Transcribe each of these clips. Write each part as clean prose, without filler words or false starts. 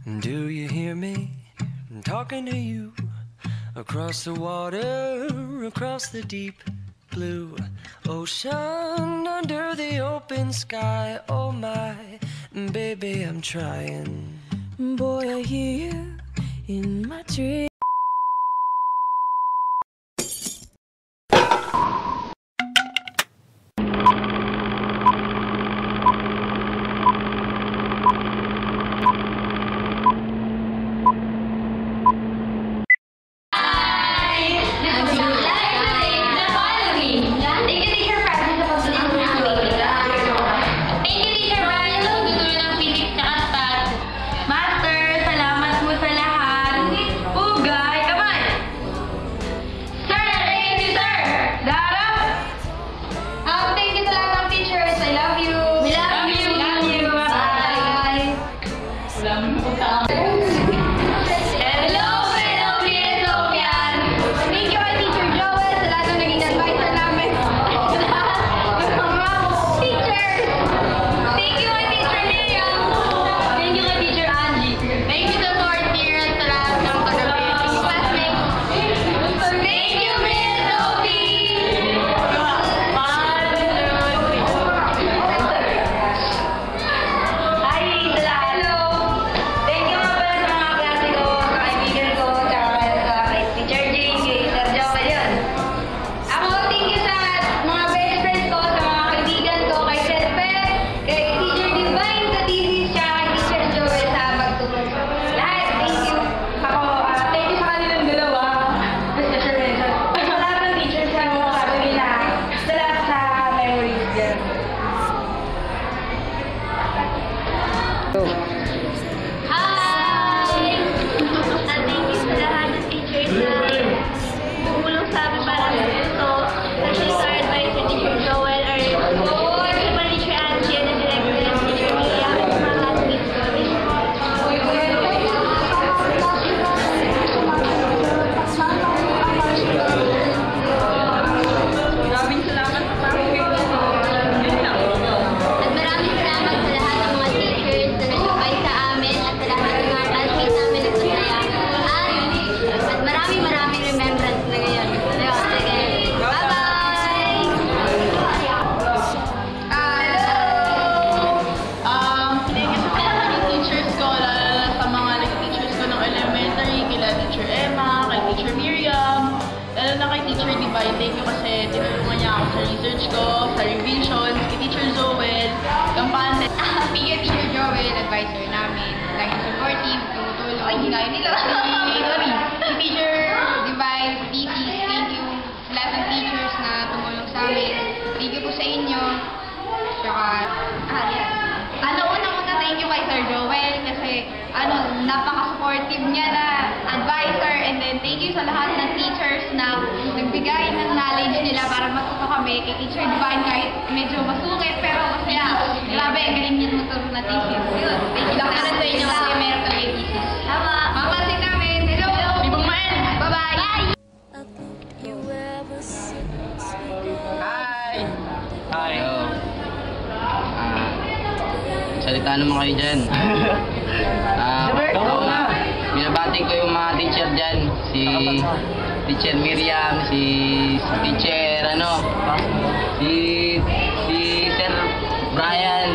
Do you hear me? I'm talking to you across the water, across the deep blue ocean, under the open sky. Oh my, baby, I'm trying. Boy, I hear you in my dreams. Thank you kasi tinulungan niya ako sa research ko, sa revisions, kay Teacher Zoel, kampante. Teacher Joel, advisor namin. Lagi supportive, tumutulong. Ay, ginayon nila. Si Teacher Divine, thesis, thank you sa lahat ng teachers na tumulong sa amin. Thank you po sa inyo. Tsaka, yan. Unang-una, thank you kay Sir Joel kasi, napaka-supportive niya na advisor. And then, thank you sa lahat ng teachers na nagbigay ng knowledge nila para matuto kami kay Teacher Divine kahit medyo masungit pero masaya. Grabe, ang galing niya maturo na thesis. Yun, thank you lang sa inyo kasi meron kami thesis. Tama. Mamasin namin. Hello. Libang mael. Bye-bye. Bye. Hi. Hi. Salita naman kayo dyan. Binabati ko yung mga teacher dyan. Si Teacher Miriam, si Teacher si Sir Brian,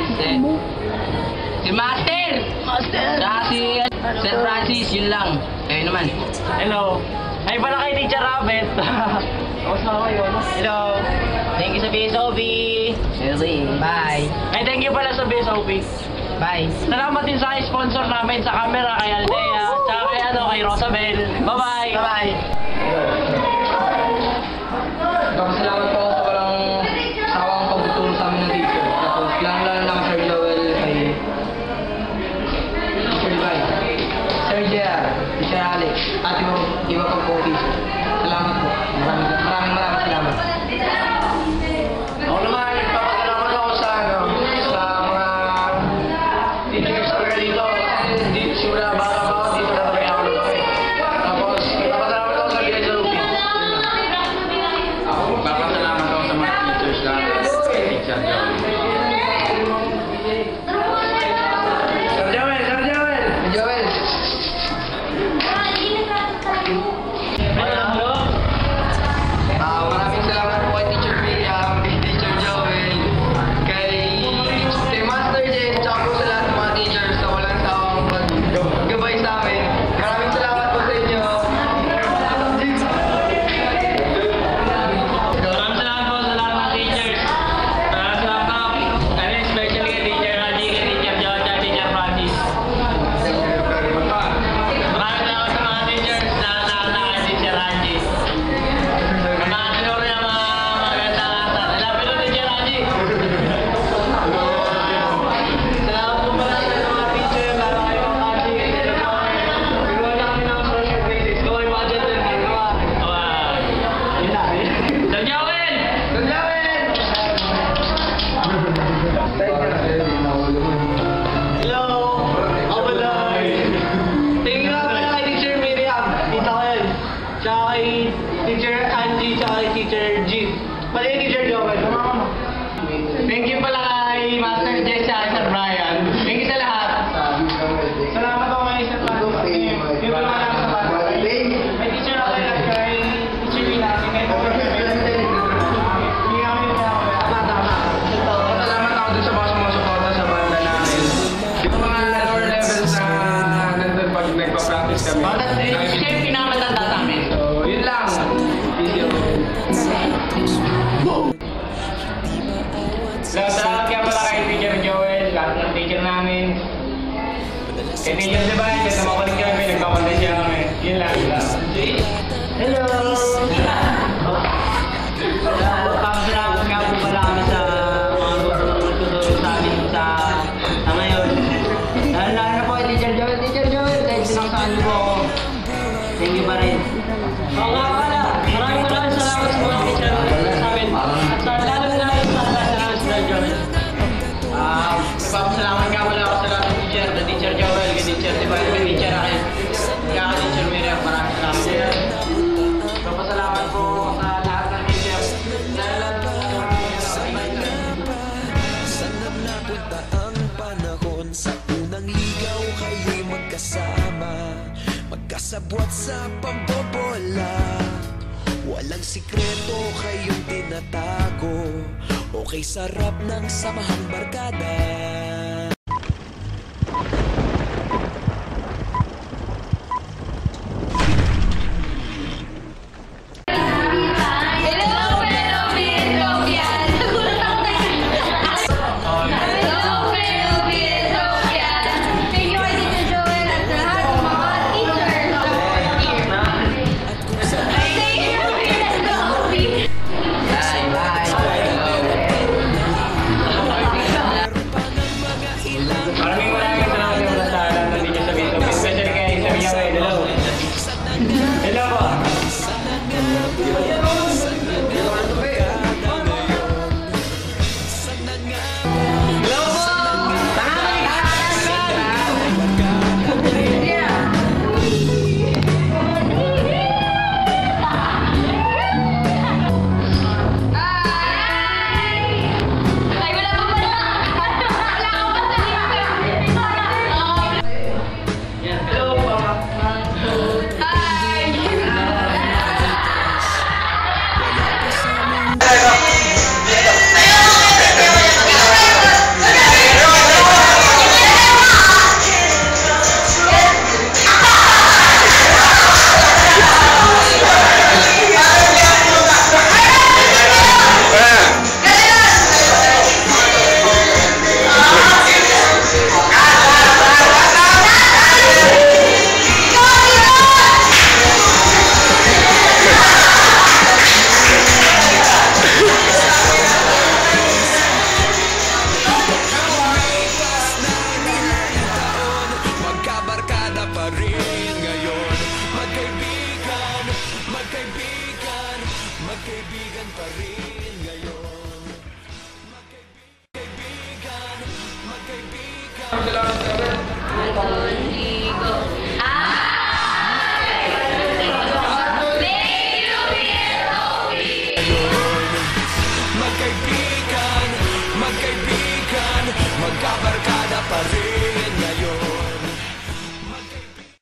si Master! Saka si Sir Francis, yun lang. Kayo naman. Hello. Ay pala kay Teacher Rabbit. Hello. Thank you sa BSOP. Bye. Ay thank you pala sa BSOP. Bye. Salamat din sa sponsor namin sa camera, kay Aldea, tsaka kay Rosabel. Bye-bye. Bye-bye. Salamat po sa walang sawang pagtutulong sa amin ng teacher. Tapos lalo lang Sir Joel kay Teacher Divine, Sir JR, Teacher Alex, at iba pang po teacher. Salamat po. Maraming salamat. Ako naman, papasalamat ako sa mga teachers ko dito. Hindi sure baka dito na tayo ako. Tapos, papasalamat ako sa Jess sa Sir Brian. Thank you sa lahat. Salamat ako kay Sir Brian. Yung wala lang sa bata. May teacher ako kay teacher Lina. Kay Salamat ako dun sa mga sumusuporta sa banda namin. Yung mga lower levels na nandun pag nagpa-practice kami. Siya yung pinakamatanda sa amin. So, yun lang. Video. Salamat kaya pala kay Teacher Joel, lahat ng teacher namin. Kay Teacher Divine, kasi makulit kami, nagpakontent siya kami. Yun lang. Hello! Salamat nga po pala kami sa mga tutulong sa amin sa ngayon. Lalo na po kay Teacher Joel. Teacher Joel, dahil sinangsahan niyo po ako. Thank you pa rin. Oo nga pala, maraming salamat sa mga teacher sa amin. At sa lalo na sa Sir Joel. Nagpapasalamat nga pala ako sa lahat ng teacher, the Teacher Joel, kay Teacher Divine, kay Teacher Akin, kaya kay Teacher Miriam, maraming salamat sa iyo. Nagpapasalamat po sa lahat ng teacher. Sanap napunta ang panahon, sa unang ligaw kayo'y magkasama, magkasabwat sa pambobola. Walang sikreto kayong tinatago, okay sarap ng samahang barkada. Maraming salamat yung sa lahat ng teacher sa Bito. Especially kay Sir Yang. Hello. Hello po. Magkabarkada pa rin ngayon, magkaibigan, magkaibigan, magkaibigan pa rin ngayon, magkaibigan, magkaibigan. Salamat.